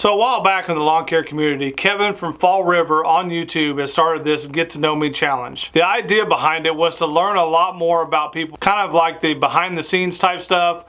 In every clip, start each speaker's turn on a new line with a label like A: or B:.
A: So a while back in the lawn care community, Kevin from Fall River on YouTube has started this Get to Know Me challenge. The idea behind it was to learn a lot more about people, kind of like the behind the scenes type stuff,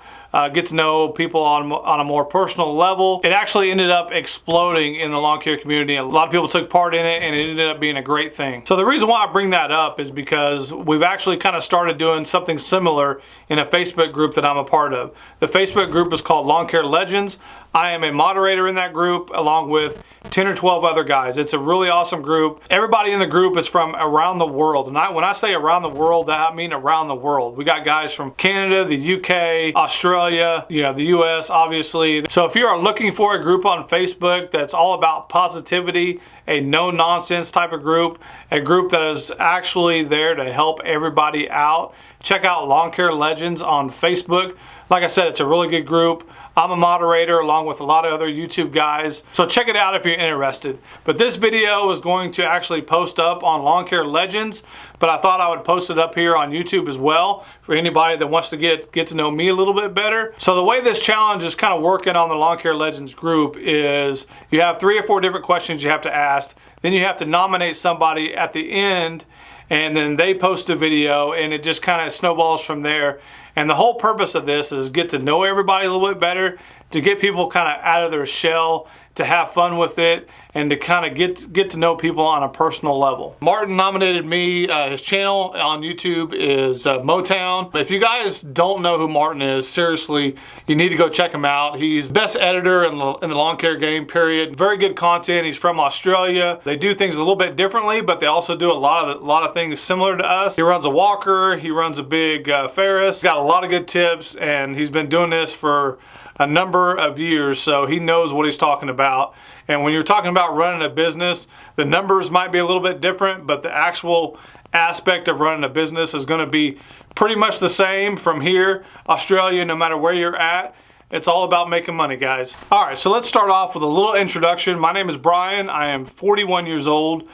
A: get to know people on a more personal level. It actually ended up exploding in the lawn care community. A lot of people took part in it and it ended up being a great thing. So the reason why I bring that up is because we've actually kind of started doing something similar in a Facebook group that I'm a part of. The Facebook group is called Lawn Care Legends. I am a moderator in that group along with 10 or 12 other guys. It's a really awesome group. Everybody in the group is from around the world. And when I say around the world, I mean around the world. We got guys from Canada, the UK, Australia, the US, obviously. So if you are looking for a group on Facebook that's all about positivity, a no-nonsense type of group, a group that is actually there to help everybody out, check out Lawn Care Legends on Facebook. Like I said, it's a really good group. I'm a moderator along with a lot of other YouTube guys. So check it out if you're interested. But this video is going to actually post up on Lawn Care Legends, but I thought I would post it up here on YouTube as well for anybody that wants to get to know me a little bit better. So the way this challenge is kind of working on the Lawn Care Legends group is you have 3 or 4 different questions you have to ask. Then you have to nominate somebody at the end, and then they post a video, and it just kind of snowballs from there. And the whole purpose of this is get to know everybody a little bit better, to get people kind of out of their shell, to have fun with it, and to kind of get to know people on a personal level. Martin nominated me. His channel on YouTube is Motown. If you guys don't know who Martin is, seriously, you need to go check him out. He's the best editor in the lawn care game, period. Very good content. He's from Australia. They do things a little bit differently, but they also do a lot of things similar to us. He runs a walker. He runs a big Ferris. He's got a lot of good tips, and he's been doing this for a number of years, so he knows what he's talking about. And when you're talking about running a business, the numbers might be a little bit different, but the actual aspect of running a business is going to be pretty much the same from here, Australia, no matter where you're at. It's all about making money, guys. All right, so let's start off with a little introduction. My name is Brian. I am 41 years old.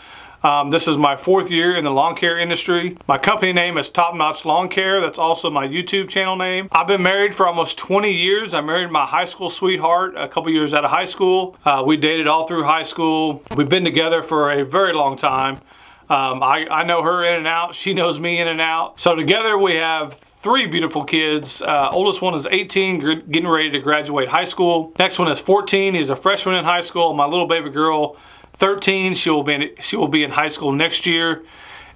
A: This is my 4th year in the lawn care industry. My company name is Top Notch Lawn Care. That's also my YouTube channel name. I've been married for almost 20 years. I married my high school sweetheart a couple years out of high school. We dated all through high school. We've been together for a very long time. I know her in and out. She knows me in and out. So together we have 3 beautiful kids. Oldest one is 18, getting ready to graduate high school. Next one is 14. He's a freshman in high school. My little baby girl, 13, she will be in high school next year.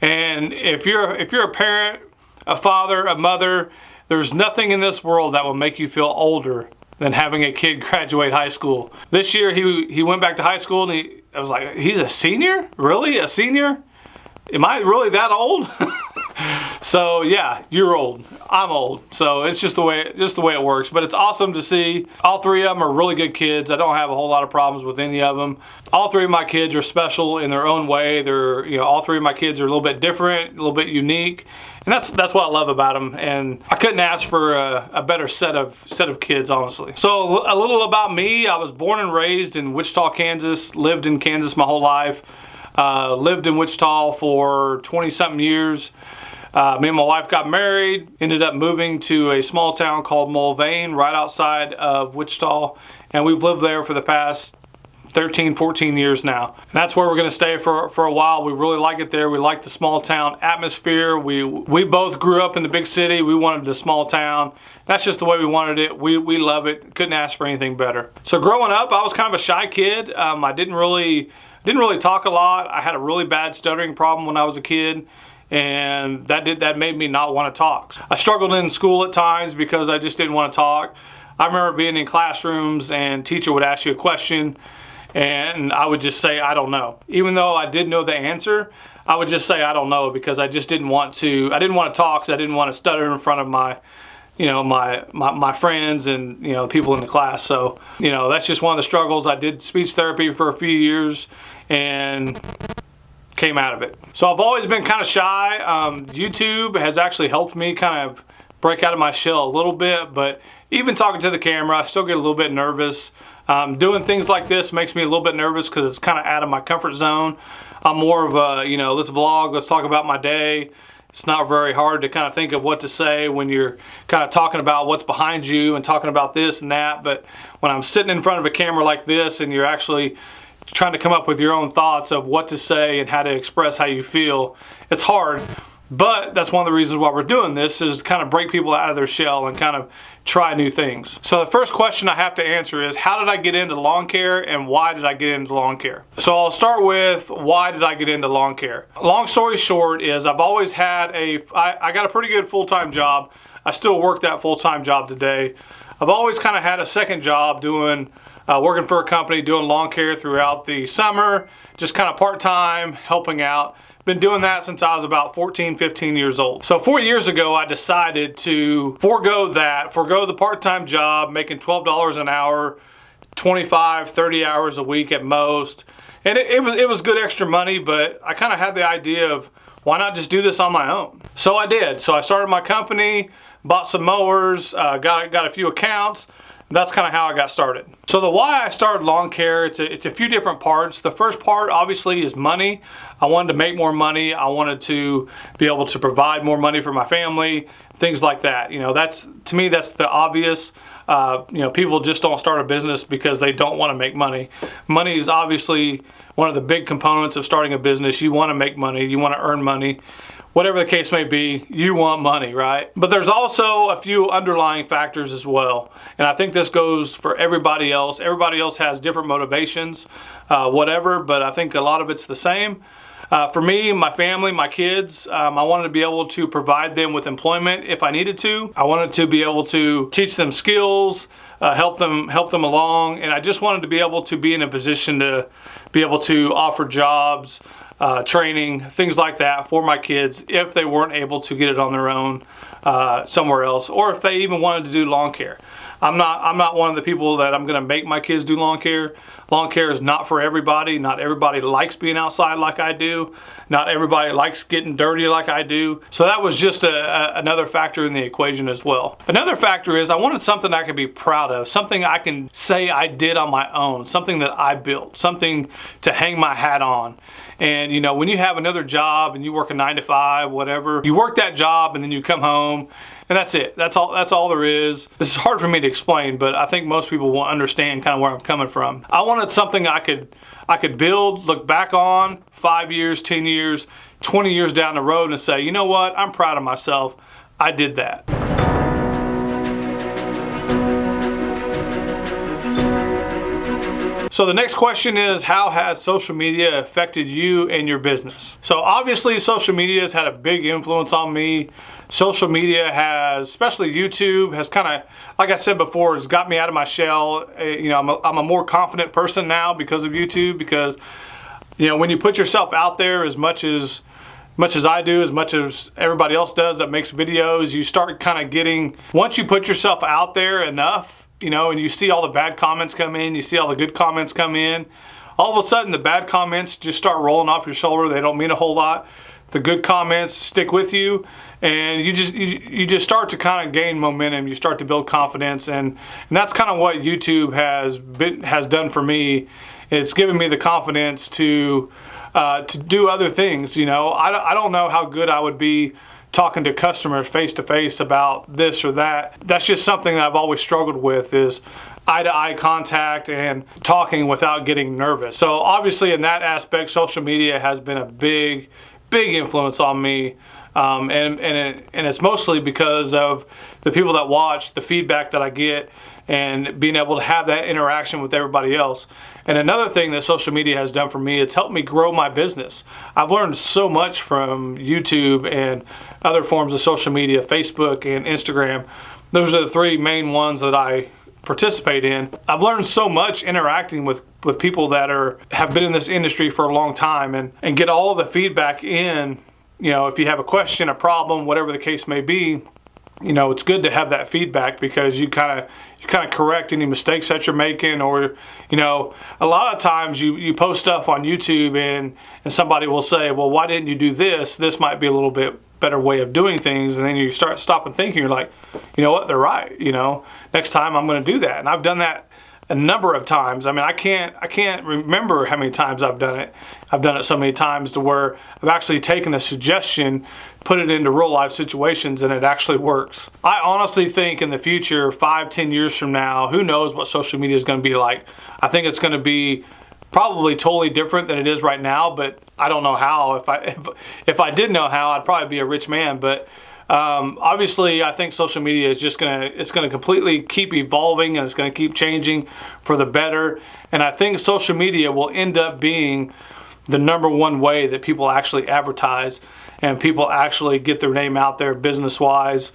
A: And if you're a parent, a father, a mother, there's nothing in this world that will make you feel older than having a kid graduate high school. This year he went back to high school, and I was like, he's a senior? Really? A senior? Am I really that old? So yeah, you're old. I'm old. So it's just the way it works. But it's awesome to see. All 3 of them are really good kids. I don't have a whole lot of problems with any of them. All 3 of my kids are special in their own way. They're, all 3 of my kids are a little bit different, a little bit unique. And that's what I love about them. And I couldn't ask for a better set of kids, honestly. So a little about me. I was born and raised in Wichita, Kansas. Lived in Kansas my whole life. Lived in Wichita for 20-something years. Me and my wife got married, ended up moving to a small town called Mulvane, right outside of Wichita, and we've lived there for the past 13, 14 years now. And that's where we're going to stay for a while. We really like it there. We like the small town atmosphere. We both grew up in the big city. We wanted the small town. That's just the way we wanted it. We love it. Couldn't ask for anything better. So growing up, I was kind of a shy kid. I didn't really talk a lot. I had a really bad stuttering problem when I was a kid, and that made me not want to talk. I struggled in school at times because I just didn't want to talk. I remember being in classrooms and teacher would ask you a question and I would just say, I don't know. Even though I did know the answer, I would just say, I don't know, because I just didn't want to talk, because I didn't want to stutter in front of my friends and, the people in the class. So, that's just one of the struggles. I did speech therapy for a few years and came out of it. So I've always been kind of shy. YouTube has actually helped me kind of break out of my shell a little bit, but even talking to the camera, I still get a little bit nervous. Doing things like this makes me a little bit nervous because it's kind of out of my comfort zone. I'm more of a, let's vlog, let's talk about my day. It's not very hard to kind of think of what to say when you're kind of talking about what's behind you and talking about this and that. But when I'm sitting in front of a camera like this and you're actually trying to come up with your own thoughts of what to say and how to express how you feel, it's hard. But that's one of the reasons why we're doing this, is to kind of break people out of their shell and kind of try new things. So the first question I have to answer is, how did I get into lawn care and why did I get into lawn care? So I'll start with, why did I get into lawn care? Long story short is, I've always had I got a pretty good full-time job. I still work that full-time job today. I've always kind of had a second job doing working for a company, doing lawn care throughout the summer, just kind of part-time, helping out. Been doing that since I was about 14, 15 years old. So 4 years ago, I decided to forego the part-time job, making $12 an hour, 25, 30 hours a week at most. And it was good extra money, but I kind of had the idea of, why not just do this on my own? So I did. So I started my company, bought some mowers, got a few accounts. That's kind of how I got started. So the why I started lawn care, it's a few different parts. The first part obviously is money. I wanted to make more money. I wanted to be able to provide more money for my family, things like that. You know, to me, that's the obvious. You know, people just don't start a business because they don't want to make money. Money is obviously one of the big components of starting a business. You want to make money, you want to earn money. Whatever the case may be, you want money, right? But there's also a few underlying factors as well. And I think this goes for everybody else. Everybody else has different motivations, whatever, but I think a lot of it's the same. For me, my family, my kids, I wanted to be able to provide them with employment if I needed to. I wanted to be able to teach them skills, help them along, and I just wanted to be able to be in a position to be able to offer jobs, training, things like that for my kids if they weren't able to get it on their own somewhere else, or if they even wanted to do lawn care. I'm not one of the people that I'm going to make my kids do lawn care. Lawn care is not for everybody. Not everybody likes being outside like I do. Not everybody likes getting dirty like I do. So that was just another factor in the equation as well. Another factor is, I wanted something I could be proud of, something I can say I did on my own, something that I built, something to hang my hat on. And you know, when you have another job and you work a 9 to 5, whatever, you work that job and then you come home and that's it. That's all there is. This is hard for me to explain, but I think most people will understand kind of where I'm coming from. I wanted something I could build, look back on 5 years, 10 years, 20 years down the road and say, you know what? I'm proud of myself. I did that. So the next question is, how has social media affected you and your business? So obviously social media has had a big influence on me. Social media has, especially YouTube, has kind of, like I said before, has got me out of my shell. You know, I'm a more confident person now because of YouTube, because, you know, when you put yourself out there as much as I do, as much as everybody else does that makes videos, you start kind of getting, once you put yourself out there enough, you know, and you see all the bad comments come in, you see all the good comments come in, all of a sudden the bad comments just start rolling off your shoulder. They don't mean a whole lot. The good comments stick with you, and you just start to kind of gain momentum. You start to build confidence, and that's kind of what YouTube has done for me. It's given me the confidence to do other things. You know, I don't know how good I would be talking to customers face to face about this or that. That's just something that I've always struggled with, is eye-to-eye contact and talking without getting nervous. So obviously in that aspect, social media has been a big influence on me. And it's mostly because of the people that watch, the feedback that I get, and being able to have that interaction with everybody else. And another thing that social media has done for me, it's helped me grow my business. I've learned so much from YouTube and other forms of social media, Facebook and Instagram. Those are the three main ones that I participate in. I've learned so much interacting with people that have been in this industry for a long time, and get all the feedback in. You know, if you have a question, a problem, whatever the case may be, you know, it's good to have that feedback, because you kind of correct any mistakes that you're making. Or, you know, a lot of times you post stuff on YouTube and somebody will say, well, why didn't you do this? This might be a little bit better way of doing things. And then you stop and thinking, you're like, you know what, they're right. You know, next time I'm going to do that. And I've done that a number of times. I mean, I can't remember how many times I've done it. I've done it so many times to where I've actually taken a suggestion, put it into real life situations, and it actually works. I honestly think in the future, 5-10 years from now, who knows what social media is going to be like. I think it's going to be probably totally different than it is right now, but I don't know how. If I did know how, I'd probably be a rich man. But obviously, I think social media is just it's gonna completely keep evolving, and it's gonna keep changing for the better. And I think social media will end up being the #1 way that people actually advertise and people actually get their name out there business-wise,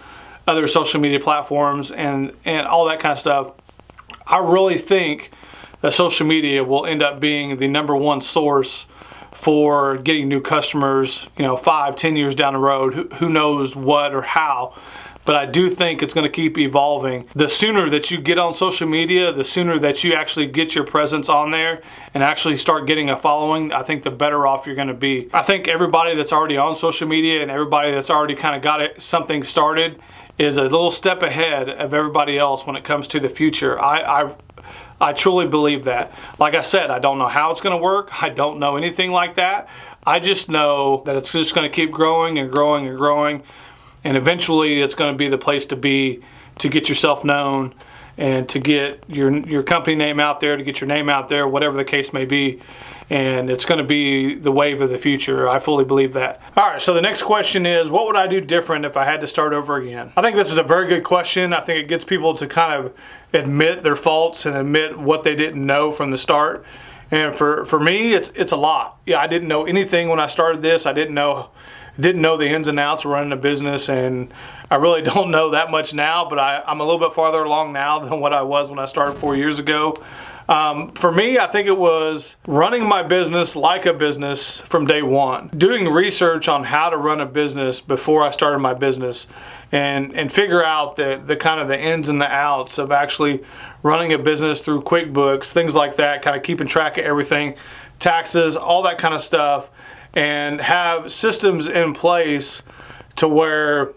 A: other social media platforms, and all that kind of stuff. I really think that social media will end up being the #1 source for getting new customers, 5-10 years down the road. Who knows what or how, but I do think it's going to keep evolving. The sooner that you get on social media, the sooner that you actually get your presence on there and actually start getting a following, I think the better off you're going to be. I think everybody that's already on social media and everybody that's already kind of got something started is a little step ahead of everybody else when it comes to the future. I truly believe that. Like I said, I don't know how it's going to work. I don't know anything like that. I just know that it's just going to keep growing and growing and growing. And eventually it's going to be the place to be, to get yourself known and to get your company name out there, to get your name out there, whatever the case may be. And it's going to be the wave of the future. I fully believe that. All right, so the next question is, what would I do different if I had to start over again? I think this is a very good question. I think it gets people to kind of admit their faults and admit what they didn't know from the start. And for me, it's a lot. Yeah, I didn't know anything when I started this. I didn't know the ins and outs of running a business, and I really don't know that much now, but I'm a little bit farther along now than what I was when I started 4 years ago. For me, I think it was running my business like a business from day one. Doing research on how to run a business before I started my business and figure out the kind of the ins and the outs of actually running a business through QuickBooks, things like that, kind of keeping track of everything, taxes, all that kind of stuff, and have systems in place to where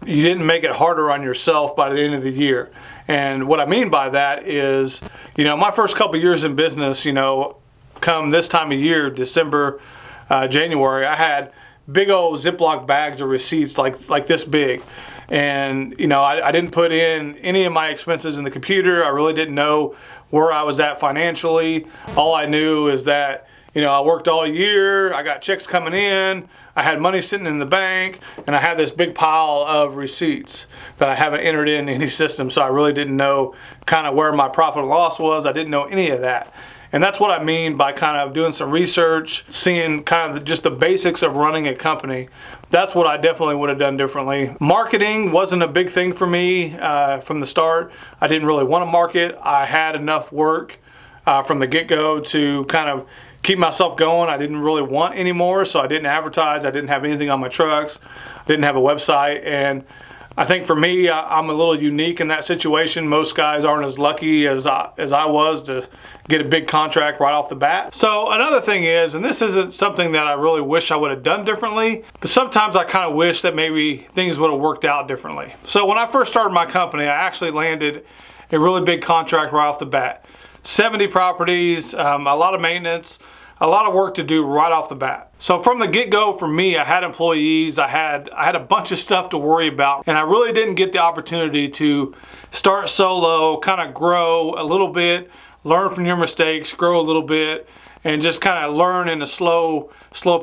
A: you didn't make it harder on yourself by the end of the year. And what I mean by that is, my first couple years in business, come this time of year, December, January, I had big old Ziploc bags of receipts like this big. And, I didn't put in any of my expenses in the computer. I really didn't know where I was at financially. All I knew is that, I worked all year, I got checks coming in, I had money sitting in the bank, and I had this big pile of receipts that I haven't entered in any system, so I really didn't know kind of where my profit and loss was. I didn't know any of that. And that's what I mean by kind of doing some research, seeing kind of just the basics of running a company. That's what I definitely would have done differently. Marketing wasn't a big thing for me from the start. I didn't really want to market. I had enough work from the get-go to kind of keep myself going. I didn't really want any more, so I didn't advertise. I didn't have anything on my trucks. I didn't have a website. And I think for me, I'm a little unique in that situation. Most guys aren't as lucky as I was to get a big contract right off the bat. So another thing is, and this isn't something that I really wish I would have done differently, but sometimes I kind of wish that maybe things would have worked out differently. So when I first started my company, I actually landed a really big contract right off the bat. 70 properties, a lot of maintenance, a lot of work to do right off the bat. So from the get-go, for me, I had employees, I had a bunch of stuff to worry about, and I really didn't get the opportunity to start solo, kind of grow a little bit, learn from your mistakes, grow a little bit, and just kind of learn in a slow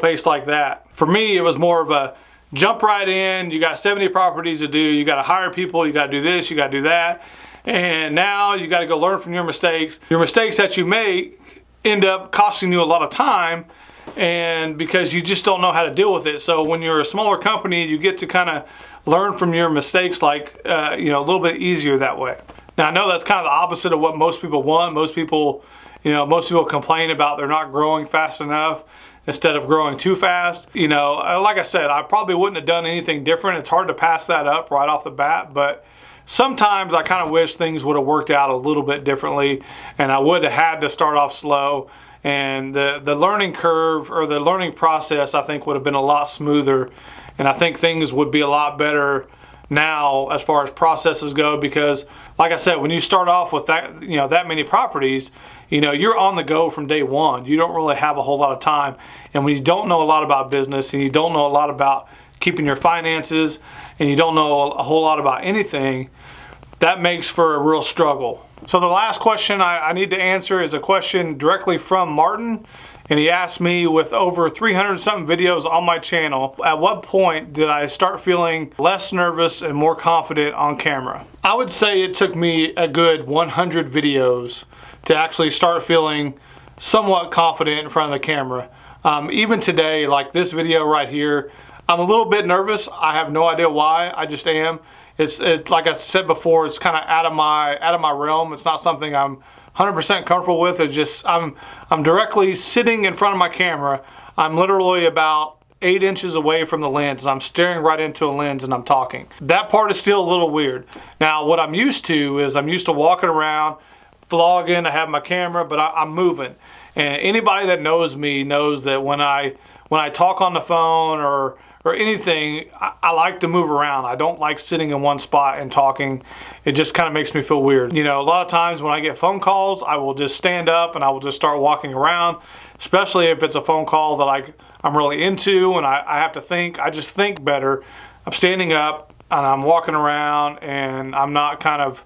A: pace like that. For me, it was more of a jump right in. You got 70 properties to do, you got to hire people, you got to do this, you got to do that. And now you got to go learn from your mistakes. Your mistakes that you make end up costing you a lot of time, and because you just don't know how to deal with it. So when you're a smaller company, you get to kind of learn from your mistakes a little bit easier that way. Now I know that's kind of the opposite of what most people want. Most people complain about they're not growing fast enough instead of growing too fast. Like I said, I probably wouldn't have done anything different. It's hard to pass that up right off the bat, but sometimes I kind of wish things would have worked out a little bit differently, and I would have had to start off slow, and the learning curve or the learning process I think would have been a lot smoother, and I think things would be a lot better now as far as processes go, because like I said, when you start off with that, that many properties, you're on the go from day one. You don't really have a whole lot of time. And when you don't know a lot about business and you don't know a lot about keeping your finances and you don't know a whole lot about anything, that makes for a real struggle. So the last question I need to answer is a question directly from Martin. And he asked me, with over 300 something videos on my channel, at what point did I start feeling less nervous and more confident on camera? I would say it took me a good 100 videos to actually start feeling somewhat confident in front of the camera. Even today, like this video right here, I'm a little bit nervous. I have no idea why, I just am. It's like I said before, it's kind of out of my realm. It's not something I'm 100% comfortable with. It's just I'm directly sitting in front of my camera. I'm literally about 8 inches away from the lens, and I'm staring right into a lens and I'm talking. That part is still a little weird. Now what I'm used to is I'm used to walking around, vlogging. I have my camera, but I'm moving. And anybody that knows me knows that when I talk on the phone or anything, I like to move around. I don't like sitting in one spot and talking. It just kind of makes me feel weird. A lot of times when I get phone calls, I will just stand up and I will just start walking around, especially if it's a phone call that I'm really into and I have to think. I just think better. I'm standing up and I'm walking around and I'm not kind of,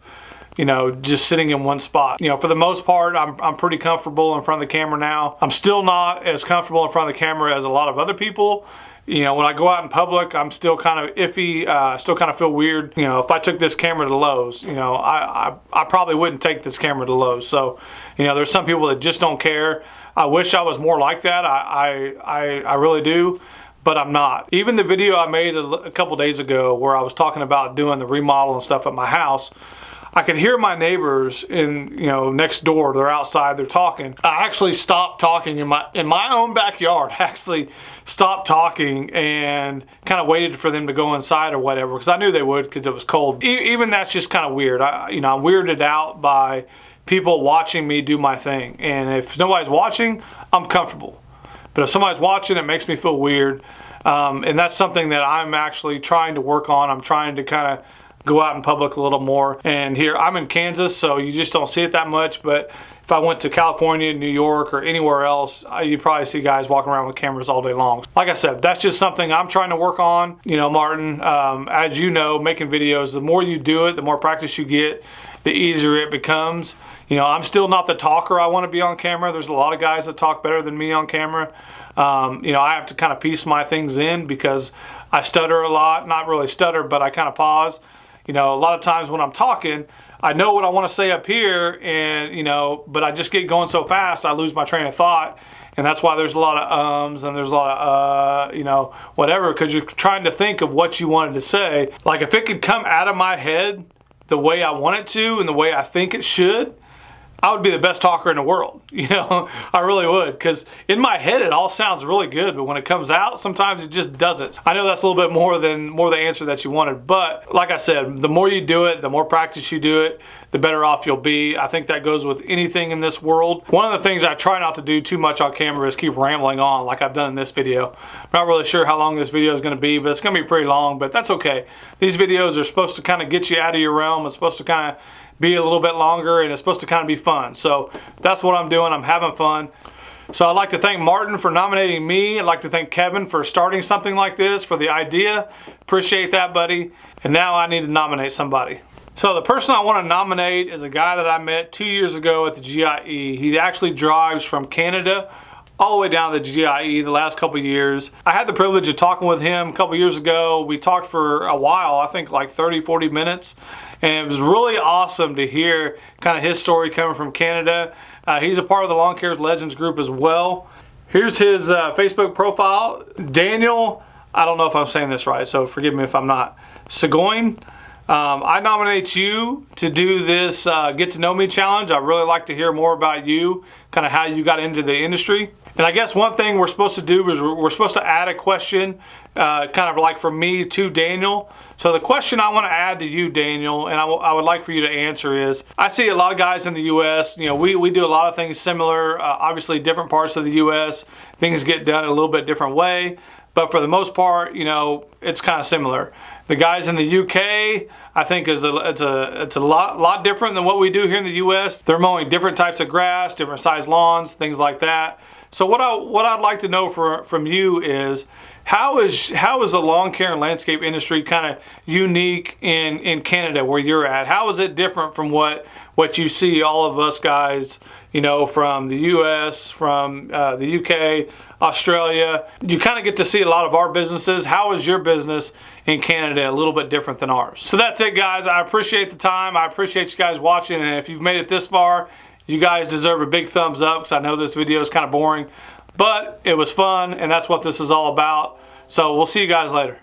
A: just sitting in one spot. For the most part, I'm pretty comfortable in front of the camera now. I'm still not as comfortable in front of the camera as a lot of other people. When I go out in public, I'm still kind of iffy. Still kind of feel weird. If I took this camera to Lowe's, I probably wouldn't take this camera to Lowe's. So, there's some people that just don't care. I wish I was more like that. I really do, but I'm not. Even the video I made a couple days ago where I was talking about doing the remodel and stuff at my house, I could hear my neighbors next door. They're outside, they're talking. I actually stopped talking in my own backyard. I actually stopped talking and kind of waited for them to go inside or whatever, because I knew they would, because it was cold. Even that's just kind of weird. I'm weirded out by people watching me do my thing. And if nobody's watching, I'm comfortable. But if somebody's watching, it makes me feel weird. And that's something that I'm actually trying to work on. I'm trying to kind of go out in public a little more. And here, I'm in Kansas, so you just don't see it that much. But if I went to California, New York, or anywhere else, you'd probably see guys walking around with cameras all day long. Like I said, that's just something I'm trying to work on. Martin, as you know, making videos, the more you do it, the more practice you get, the easier it becomes. I'm still not the talker I want to be on camera. There's a lot of guys that talk better than me on camera. I have to kind of piece my things in because I stutter a lot. Not really stutter, but I kind of pause. A lot of times when I'm talking, I know what I want to say up here, and but I just get going so fast, I lose my train of thought, and that's why there's a lot of ums and there's a lot of whatever, because you're trying to think of what you wanted to say. Like if it could come out of my head the way I want it to and the way I think it should, I would be the best talker in the world. I really would, because in my head it all sounds really good, but when it comes out, sometimes it just doesn't. I know that's a little bit more the answer that you wanted, but like I said, the more you do it, the more practice you do it, the better off you'll be. I think that goes with anything in this world. One of the things I try not to do too much on camera is keep rambling on like I've done in this video. I'm not really sure how long this video is going to be, but it's going to be pretty long, but that's okay. These videos are supposed to kind of get you out of your realm. It's supposed to kind of be a little bit longer, and it's supposed to kind of be fun. So that's what I'm doing. I'm having fun. So I'd like to thank Martin for nominating me. I'd like to thank Kevin for starting something like this, for the idea. Appreciate that, buddy. And now I need to nominate somebody. So the person I want to nominate is a guy that I met 2 years ago at the GIE. He actually drives from Canada all the way down to the GIE the last couple years. I had the privilege of talking with him a couple years ago. We talked for a while, I think like 30-40 minutes. And it was really awesome to hear kind of his story coming from Canada. He's a part of the Lawn Cares Legends group as well. Here's his Facebook profile. Daniel, I don't know if I'm saying this right, so forgive me if I'm not. Seguin, I nominate you to do this Get to Know Me challenge. I'd really like to hear more about you, kind of how you got into the industry. And I guess one thing we're supposed to do is we're supposed to add a question, kind of like from me to Daniel. So the question I want to add to you, Daniel, and I would like for you to answer is, I see a lot of guys in the U.S., we do a lot of things similar, obviously different parts of the U.S., things get done a little bit different way. but for the most part, you know, it's kind of similar. The guys in the UK, I think it's a lot different than what we do here in the US. They're mowing different types of grass, different size lawns, things like that. So what I'd like to know from you is how is the lawn care and landscape industry kind of unique in Canada where you're at? How is it different from what you see all of us guys, you know, from the US, from the UK, Australia? You kind of get to see a lot of our businesses. How is your business in Canada a little bit different than ours? So that's it, guys. I appreciate the time. I appreciate you guys watching, and if you've made it this far, you guys deserve a big thumbs up, because I know this video is kind of boring, but it was fun, and that's what this is all about. So we'll see you guys later.